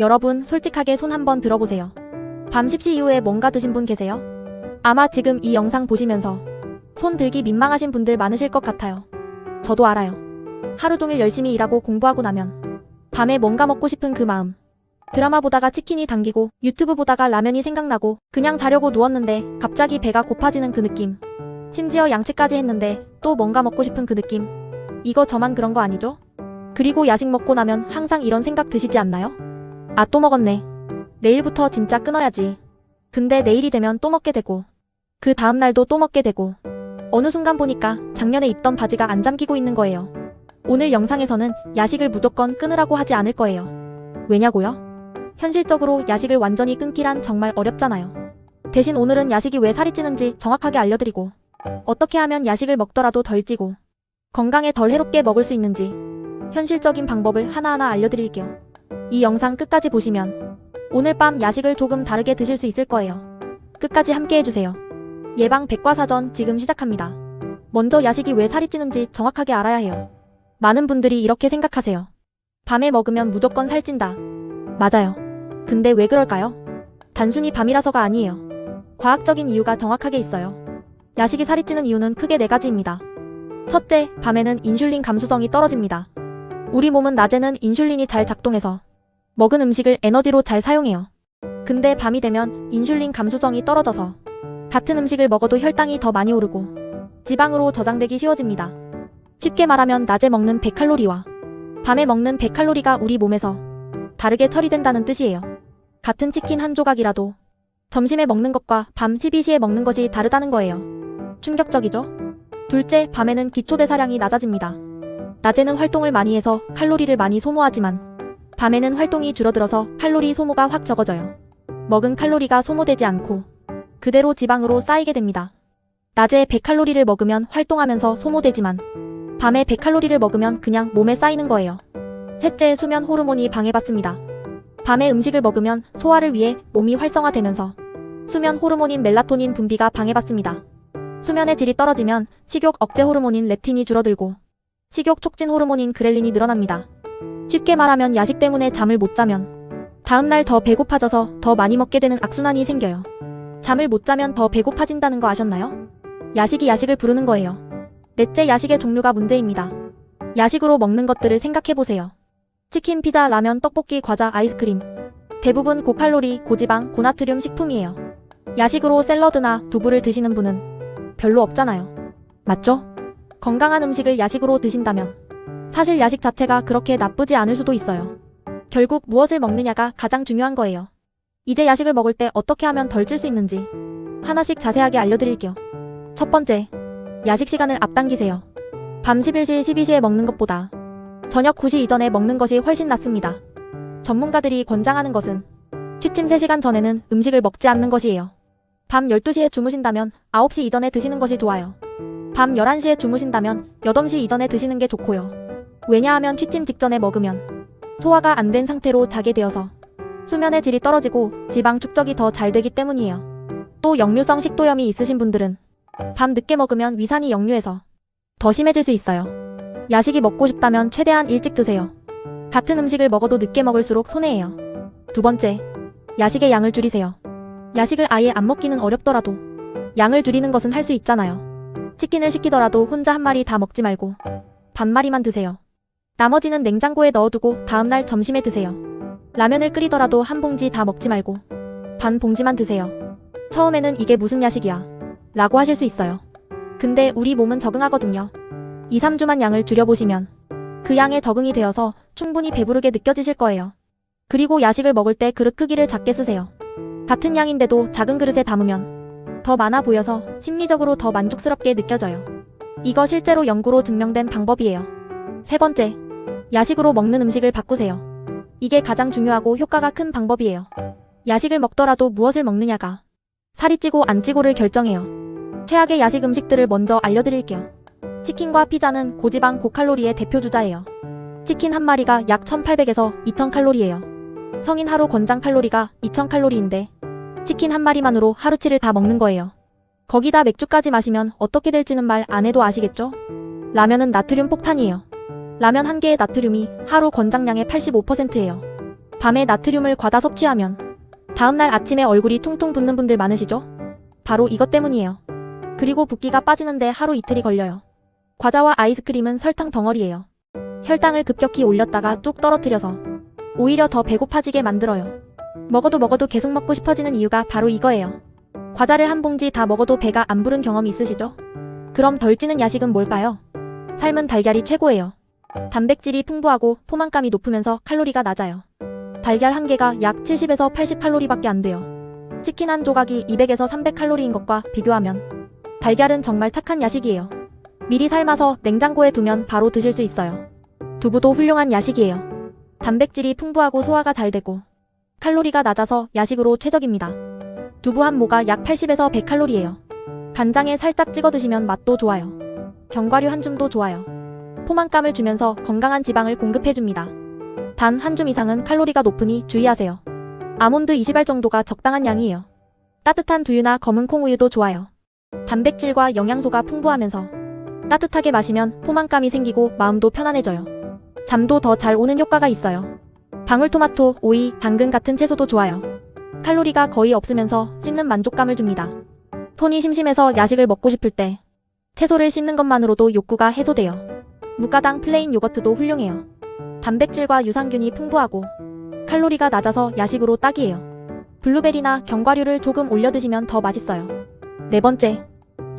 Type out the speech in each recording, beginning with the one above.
여러분, 솔직하게 손 한번 들어보세요. 밤 10시 이후에 뭔가 드신 분 계세요? 아마 지금 이 영상 보시면서 손 들기 민망하신 분들 많으실 것 같아요. 저도 알아요. 하루 종일 열심히 일하고 공부하고 나면 밤에 뭔가 먹고 싶은 그 마음. 드라마 보다가 치킨이 당기고 유튜브 보다가 라면이 생각나고 그냥 자려고 누웠는데 갑자기 배가 고파지는 그 느낌. 심지어 양치까지 했는데 또 뭔가 먹고 싶은 그 느낌. 이거 저만 그런 거 아니죠? 그리고 야식 먹고 나면 항상 이런 생각 드시지 않나요? 아, 또 먹었네. 내일부터 진짜 끊어야지. 근데 내일이 되면 또 먹게 되고 그 다음날도 또 먹게 되고 어느 순간 보니까 작년에 입던 바지가 안 잠기고 있는 거예요. 오늘 영상에서는 야식을 무조건 끊으라고 하지 않을 거예요. 왜냐고요? 현실적으로 야식을 완전히 끊기란 정말 어렵잖아요. 대신 오늘은 야식이 왜 살이 찌는지 정확하게 알려드리고 어떻게 하면 야식을 먹더라도 덜 찌고 건강에 덜 해롭게 먹을 수 있는지 현실적인 방법을 하나하나 알려드릴게요. 이 영상 끝까지 보시면 오늘 밤 야식을 조금 다르게 드실 수 있을 거예요. 끝까지 함께 해주세요. 예방 백과사전 지금 시작합니다. 먼저 야식이 왜 살이 찌는지 정확하게 알아야 해요. 많은 분들이 이렇게 생각하세요. 밤에 먹으면 무조건 살찐다. 맞아요. 근데 왜 그럴까요? 단순히 밤이라서가 아니에요. 과학적인 이유가 정확하게 있어요. 야식이 살이 찌는 이유는 크게 4가지입니다. 첫째, 밤에는 인슐린 감수성이 떨어집니다. 우리 몸은 낮에는 인슐린이 잘 작동해서 먹은 음식을 에너지로 잘 사용해요. 근데 밤이 되면 인슐린 감수성이 떨어져서 같은 음식을 먹어도 혈당이 더 많이 오르고 지방으로 저장되기 쉬워집니다. 쉽게 말하면 낮에 먹는 100칼로리와 밤에 먹는 100칼로리가 우리 몸에서 다르게 처리된다는 뜻이에요. 같은 치킨 한 조각이라도 점심에 먹는 것과 밤 12시에 먹는 것이 다르다는 거예요. 충격적이죠? 둘째, 밤에는 기초대사량이 낮아집니다. 낮에는 활동을 많이 해서 칼로리를 많이 소모하지만 밤에는 활동이 줄어들어서 칼로리 소모가 확 적어져요. 먹은 칼로리가 소모되지 않고 그대로 지방으로 쌓이게 됩니다. 낮에 100칼로리를 먹으면 활동하면서 소모되지만 밤에 100칼로리를 먹으면 그냥 몸에 쌓이는 거예요. 셋째, 수면 호르몬이 방해받습니다. 밤에 음식을 먹으면 소화를 위해 몸이 활성화되면서 수면 호르몬인 멜라토닌 분비가 방해받습니다. 수면의 질이 떨어지면 식욕 억제 호르몬인 렙틴이 줄어들고 식욕 촉진 호르몬인 그렐린이 늘어납니다. 쉽게 말하면 야식 때문에 잠을 못 자면 다음날 더 배고파져서 더 많이 먹게 되는 악순환이 생겨요. 잠을 못 자면 더 배고파진다는 거 아셨나요? 야식이 야식을 부르는 거예요. 넷째, 야식의 종류가 문제입니다. 야식으로 먹는 것들을 생각해보세요. 치킨, 피자, 라면, 떡볶이, 과자, 아이스크림. 대부분 고칼로리, 고지방, 고나트륨 식품이에요. 야식으로 샐러드나 두부를 드시는 분은 별로 없잖아요. 맞죠? 건강한 음식을 야식으로 드신다면 사실 야식 자체가 그렇게 나쁘지 않을 수도 있어요. 결국 무엇을 먹느냐가 가장 중요한 거예요. 이제 야식을 먹을 때 어떻게 하면 덜 찔 수 있는지 하나씩 자세하게 알려드릴게요. 첫 번째, 야식 시간을 앞당기세요. 밤 11시, 12시에 먹는 것보다 저녁 9시 이전에 먹는 것이 훨씬 낫습니다. 전문가들이 권장하는 것은 취침 3시간 전에는 음식을 먹지 않는 것이에요. 밤 12시에 주무신다면 9시 이전에 드시는 것이 좋아요. 밤 11시에 주무신다면 8시 이전에 드시는 게 좋고요. 왜냐하면 취침 직전에 먹으면 소화가 안 된 상태로 자게 되어서 수면의 질이 떨어지고 지방 축적이 더 잘 되기 때문이에요. 또 역류성 식도염이 있으신 분들은 밤 늦게 먹으면 위산이 역류해서 더 심해질 수 있어요. 야식이 먹고 싶다면 최대한 일찍 드세요. 같은 음식을 먹어도 늦게 먹을수록 손해예요. 두 번째, 야식의 양을 줄이세요. 야식을 아예 안 먹기는 어렵더라도 양을 줄이는 것은 할 수 있잖아요. 치킨을 시키더라도 혼자 한 마리 다 먹지 말고 반마리만 드세요. 나머지는 냉장고에 넣어두고 다음날 점심에 드세요. 라면을 끓이더라도 한 봉지 다 먹지 말고 반 봉지만 드세요. 처음에는 이게 무슨 야식이야 라고 하실 수 있어요. 근데 우리 몸은 적응하거든요. 2, 3주만 양을 줄여보시면 그 양에 적응이 되어서 충분히 배부르게 느껴지실 거예요. 그리고 야식을 먹을 때 그릇 크기를 작게 쓰세요. 같은 양인데도 작은 그릇에 담으면 더 많아 보여서 심리적으로 더 만족스럽게 느껴져요. 이거 실제로 연구로 증명된 방법이에요. 세 번째, 야식으로 먹는 음식을 바꾸세요. 이게 가장 중요하고 효과가 큰 방법이에요. 야식을 먹더라도 무엇을 먹느냐가 살이 찌고 안 찌고를 결정해요. 최악의 야식 음식들을 먼저 알려드릴게요. 치킨과 피자는 고지방 고칼로리의 대표주자예요. 치킨 한 마리가 약 1800에서 2000칼로리예요. 성인 하루 권장 칼로리가 2000칼로리인데 치킨 한 마리만으로 하루치를 다 먹는 거예요. 거기다 맥주까지 마시면 어떻게 될지는 말 안 해도 아시겠죠? 라면은 나트륨 폭탄이에요. 라면 한 개의 나트륨이 하루 권장량의 85%예요. 밤에 나트륨을 과다 섭취하면 다음날 아침에 얼굴이 퉁퉁 붓는 분들 많으시죠? 바로 이것 때문이에요. 그리고 붓기가 빠지는데 하루 이틀이 걸려요. 과자와 아이스크림은 설탕 덩어리예요. 혈당을 급격히 올렸다가 뚝 떨어뜨려서 오히려 더 배고파지게 만들어요. 먹어도 계속 먹고 싶어지는 이유가 바로 이거예요. 과자를 한 봉지 다 먹어도 배가 안 부른 경험 있으시죠? 그럼 덜 찌는 야식은 뭘까요? 삶은 달걀이 최고예요. 단백질이 풍부하고 포만감이 높으면서 칼로리가 낮아요. 달걀 한 개가 약 70에서 80칼로리밖에 안 돼요. 치킨 한 조각이 200에서 300칼로리인 것과 비교하면 달걀은 정말 착한 야식이에요. 미리 삶아서 냉장고에 두면 바로 드실 수 있어요. 두부도 훌륭한 야식이에요. 단백질이 풍부하고 소화가 잘 되고 칼로리가 낮아서 야식으로 최적입니다. 두부 한 모가 약 80에서 100칼로리예요. 간장에 살짝 찍어 드시면 맛도 좋아요. 견과류 한 줌도 좋아요. 포만감을 주면서 건강한 지방을 공급해줍니다. 단 한 줌 이상은 칼로리가 높으니 주의하세요. 아몬드 20알 정도가 적당한 양이에요. 따뜻한 두유나 검은 콩우유도 좋아요. 단백질과 영양소가 풍부하면서 따뜻하게 마시면 포만감이 생기고 마음도 편안해져요. 잠도 더 잘 오는 효과가 있어요. 방울토마토, 오이, 당근 같은 채소도 좋아요. 칼로리가 거의 없으면서 씹는 만족감을 줍니다. 손이 심심해서 야식을 먹고 싶을 때 채소를 씹는 것만으로도 욕구가 해소돼요. 무가당 플레인 요거트도 훌륭해요. 단백질과 유산균이 풍부하고 칼로리가 낮아서 야식으로 딱이에요. 블루베리나 견과류를 조금 올려 드시면 더 맛있어요. 네 번째,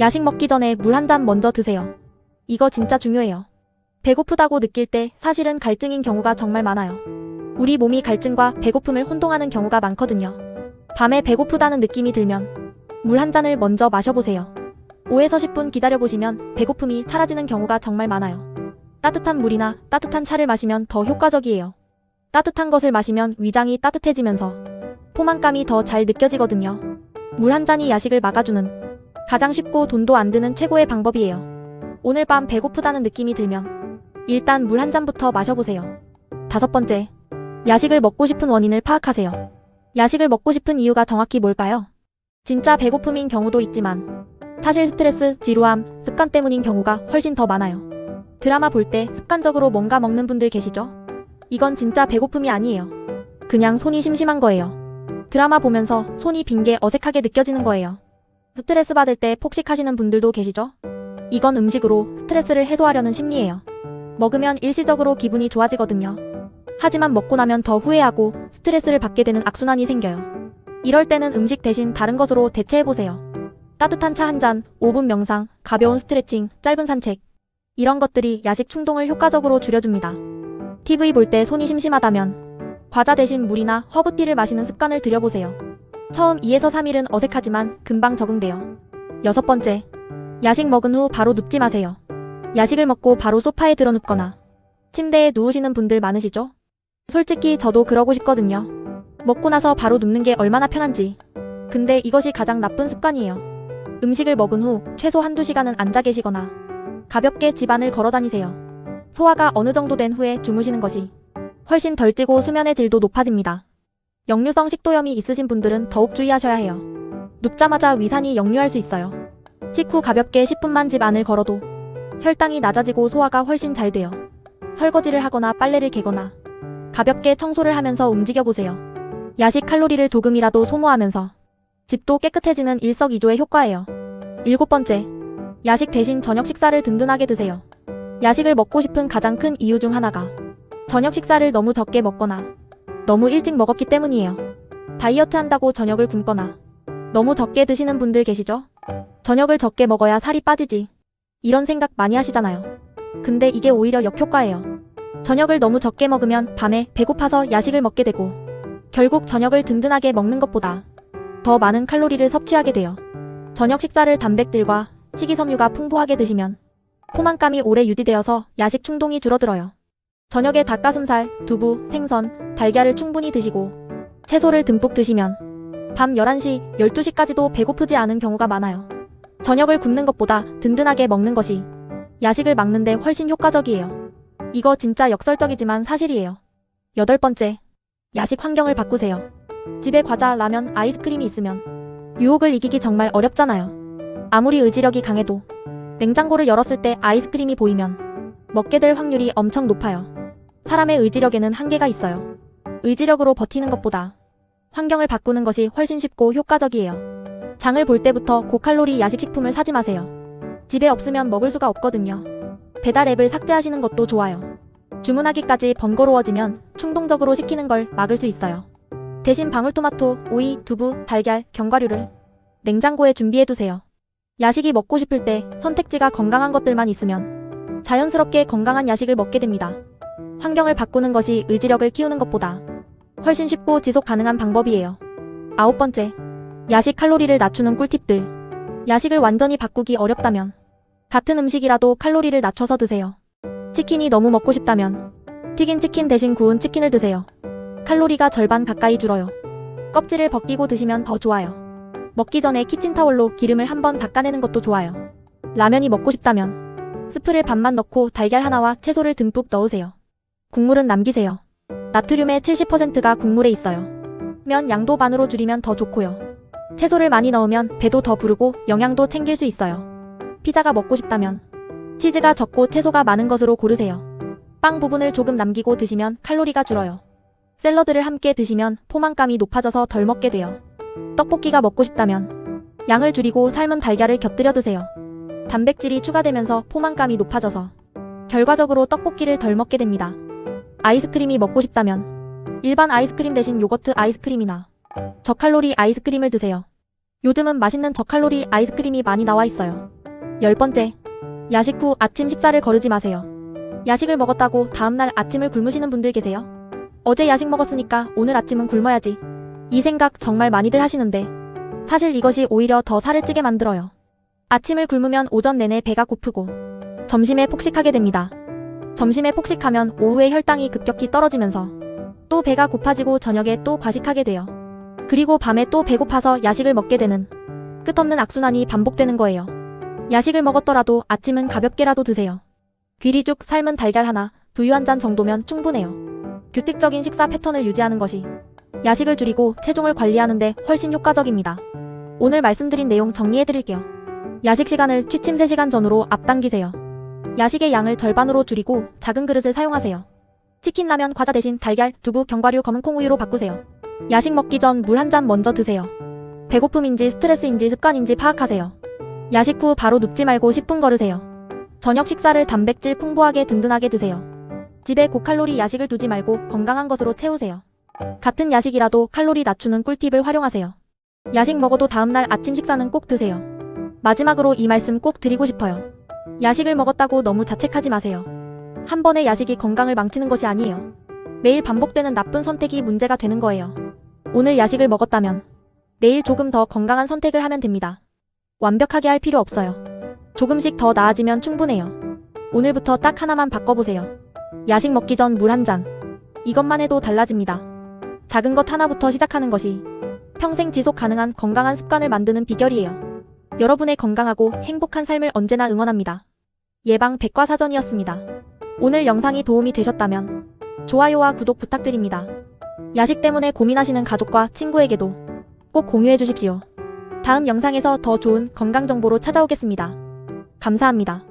야식 먹기 전에 물 한 잔 먼저 드세요. 이거 진짜 중요해요. 배고프다고 느낄 때 사실은 갈증인 경우가 정말 많아요. 우리 몸이 갈증과 배고픔을 혼동하는 경우가 많거든요. 밤에 배고프다는 느낌이 들면 물 한 잔을 먼저 마셔보세요. 5에서 10분 기다려보시면 배고픔이 사라지는 경우가 정말 많아요. 따뜻한 물이나 따뜻한 차를 마시면 더 효과적이에요. 따뜻한 것을 마시면 위장이 따뜻해지면서 포만감이 더 잘 느껴지거든요. 물 한 잔이 야식을 막아주는 가장 쉽고 돈도 안 드는 최고의 방법이에요. 오늘 밤 배고프다는 느낌이 들면 일단 물 한 잔부터 마셔보세요. 다섯 번째, 야식을 먹고 싶은 원인을 파악하세요. 야식을 먹고 싶은 이유가 정확히 뭘까요? 진짜 배고픔인 경우도 있지만 사실 스트레스, 지루함, 습관 때문인 경우가 훨씬 더 많아요. 드라마 볼 때 습관적으로 뭔가 먹는 분들 계시죠? 이건 진짜 배고픔이 아니에요. 그냥 손이 심심한 거예요. 드라마 보면서 손이 빈 게 어색하게 느껴지는 거예요. 스트레스 받을 때 폭식하시는 분들도 계시죠? 이건 음식으로 스트레스를 해소하려는 심리예요. 먹으면 일시적으로 기분이 좋아지거든요. 하지만 먹고 나면 더 후회하고 스트레스를 받게 되는 악순환이 생겨요. 이럴 때는 음식 대신 다른 것으로 대체해보세요. 따뜻한 차 한 잔, 5분 명상, 가벼운 스트레칭, 짧은 산책. 이런 것들이 야식 충동을 효과적으로 줄여줍니다. TV 볼 때 손이 심심하다면 과자 대신 물이나 허브티를 마시는 습관을 들여보세요. 처음 2에서 3일은 어색하지만 금방 적응돼요. 여섯 번째, 야식 먹은 후 바로 눕지 마세요. 야식을 먹고 바로 소파에 들어 눕거나 침대에 누우시는 분들 많으시죠? 솔직히 저도 그러고 싶거든요. 먹고 나서 바로 눕는 게 얼마나 편한지. 근데 이것이 가장 나쁜 습관이에요. 음식을 먹은 후 최소 한두 시간은 앉아 계시거나 가볍게 집안을 걸어 다니세요. 소화가 어느 정도 된 후에 주무시는 것이 훨씬 덜 찌고 수면의 질도 높아집니다. 역류성 식도염이 있으신 분들은 더욱 주의하셔야 해요. 눕자마자 위산이 역류할 수 있어요. 식후 가볍게 10분만 집 안을 걸어도 혈당이 낮아지고 소화가 훨씬 잘 돼요. 설거지를 하거나 빨래를 개거나 가볍게 청소를 하면서 움직여보세요. 야식 칼로리를 조금이라도 소모하면서 집도 깨끗해지는 일석이조의 효과예요. 일곱 번째, 야식 대신 저녁 식사를 든든하게 드세요. 야식을 먹고 싶은 가장 큰 이유 중 하나가 저녁 식사를 너무 적게 먹거나 너무 일찍 먹었기 때문이에요. 다이어트 한다고 저녁을 굶거나 너무 적게 드시는 분들 계시죠? 저녁을 적게 먹어야 살이 빠지지. 이런 생각 많이 하시잖아요. 근데 이게 오히려 역효과예요. 저녁을 너무 적게 먹으면 밤에 배고파서 야식을 먹게 되고 결국 저녁을 든든하게 먹는 것보다 더 많은 칼로리를 섭취하게 돼요. 저녁 식사를 단백질과 식이섬유가 풍부하게 드시면 포만감이 오래 유지되어서 야식 충동이 줄어들어요. 저녁에 닭가슴살, 두부, 생선, 달걀을 충분히 드시고 채소를 듬뿍 드시면 밤 11시, 12시까지도 배고프지 않은 경우가 많아요. 저녁을 굶는 것보다 든든하게 먹는 것이 야식을 막는데 훨씬 효과적이에요. 이거 진짜 역설적이지만 사실이에요. 여덟 번째, 야식 환경을 바꾸세요. 집에 과자, 라면, 아이스크림이 있으면 유혹을 이기기 정말 어렵잖아요. 아무리 의지력이 강해도 냉장고를 열었을 때 아이스크림이 보이면 먹게 될 확률이 엄청 높아요. 사람의 의지력에는 한계가 있어요. 의지력으로 버티는 것보다 환경을 바꾸는 것이 훨씬 쉽고 효과적이에요. 장을 볼 때부터 고칼로리 야식식품을 사지 마세요. 집에 없으면 먹을 수가 없거든요. 배달 앱을 삭제하시는 것도 좋아요. 주문하기까지 번거로워지면 충동적으로 시키는 걸 막을 수 있어요. 대신 방울토마토, 오이, 두부, 달걀, 견과류를 냉장고에 준비해두세요. 야식이 먹고 싶을 때 선택지가 건강한 것들만 있으면 자연스럽게 건강한 야식을 먹게 됩니다. 환경을 바꾸는 것이 의지력을 키우는 것보다 훨씬 쉽고 지속 가능한 방법이에요. 9번째, 야식 칼로리를 낮추는 꿀팁들. 야식을 완전히 바꾸기 어렵다면 같은 음식이라도 칼로리를 낮춰서 드세요. 치킨이 너무 먹고 싶다면 튀긴 치킨 대신 구운 치킨을 드세요. 칼로리가 절반 가까이 줄어요. 껍질을 벗기고 드시면 더 좋아요. 먹기 전에 키친타월로 기름을 한번 닦아내는 것도 좋아요. 라면이 먹고 싶다면 스프를 반만 넣고 달걀 하나와 채소를 듬뿍 넣으세요. 국물은 남기세요. 나트륨의 70%가 국물에 있어요. 면 양도 반으로 줄이면 더 좋고요. 채소를 많이 넣으면 배도 더 부르고 영양도 챙길 수 있어요. 피자가 먹고 싶다면 치즈가 적고 채소가 많은 것으로 고르세요. 빵 부분을 조금 남기고 드시면 칼로리가 줄어요. 샐러드를 함께 드시면 포만감이 높아져서 덜 먹게 돼요. 떡볶이가 먹고 싶다면 양을 줄이고 삶은 달걀을 곁들여 드세요. 단백질이 추가되면서 포만감이 높아져서 결과적으로 떡볶이를 덜 먹게 됩니다. 아이스크림이 먹고 싶다면 일반 아이스크림 대신 요거트 아이스크림이나 저칼로리 아이스크림을 드세요. 요즘은 맛있는 저칼로리 아이스크림이 많이 나와 있어요. 10번째, 야식 후 아침 식사를 거르지 마세요. 야식을 먹었다고 다음날 아침을 굶으시는 분들 계세요? 어제 야식 먹었으니까 오늘 아침은 굶어야지. 이 생각 정말 많이들 하시는데 사실 이것이 오히려 더 살을 찌게 만들어요. 아침을 굶으면 오전 내내 배가 고프고 점심에 폭식하게 됩니다. 점심에 폭식하면 오후에 혈당이 급격히 떨어지면서 또 배가 고파지고 저녁에 또 과식하게 돼요. 그리고 밤에 또 배고파서 야식을 먹게 되는 끝없는 악순환이 반복되는 거예요. 야식을 먹었더라도 아침은 가볍게라도 드세요. 귀리죽, 삶은 달걀 하나, 두유 한 잔 정도면 충분해요. 규칙적인 식사 패턴을 유지하는 것이 야식을 줄이고 체중을 관리하는데 훨씬 효과적입니다. 오늘 말씀드린 내용 정리해드릴게요. 야식 시간을 취침 3시간 전으로 앞당기세요. 야식의 양을 절반으로 줄이고 작은 그릇을 사용하세요. 치킨, 라면, 과자 대신 달걀, 두부, 견과류, 검은 콩우유로 바꾸세요. 야식 먹기 전 물 한 잔 먼저 드세요. 배고픔인지 스트레스인지 습관인지 파악하세요. 야식 후 바로 눕지 말고 10분 걸으세요. 저녁 식사를 단백질 풍부하게 든든하게 드세요. 집에 고칼로리 야식을 두지 말고 건강한 것으로 채우세요. 같은 야식이라도 칼로리 낮추는 꿀팁을 활용하세요. 야식 먹어도 다음날 아침 식사는 꼭 드세요. 마지막으로 이 말씀 꼭 드리고 싶어요. 야식을 먹었다고 너무 자책하지 마세요. 한 번의 야식이 건강을 망치는 것이 아니에요. 매일 반복되는 나쁜 선택이 문제가 되는 거예요. 오늘 야식을 먹었다면 내일 조금 더 건강한 선택을 하면 됩니다. 완벽하게 할 필요 없어요. 조금씩 더 나아지면 충분해요. 오늘부터 딱 하나만 바꿔보세요. 야식 먹기 전 물 한 잔. 이것만 해도 달라집니다. 작은 것 하나부터 시작하는 것이 평생 지속 가능한 건강한 습관을 만드는 비결이에요. 여러분의 건강하고 행복한 삶을 언제나 응원합니다. 예방 백과사전이었습니다. 오늘 영상이 도움이 되셨다면 좋아요와 구독 부탁드립니다. 야식 때문에 고민하시는 가족과 친구에게도 꼭 공유해 주십시오. 다음 영상에서 더 좋은 건강 정보로 찾아오겠습니다. 감사합니다.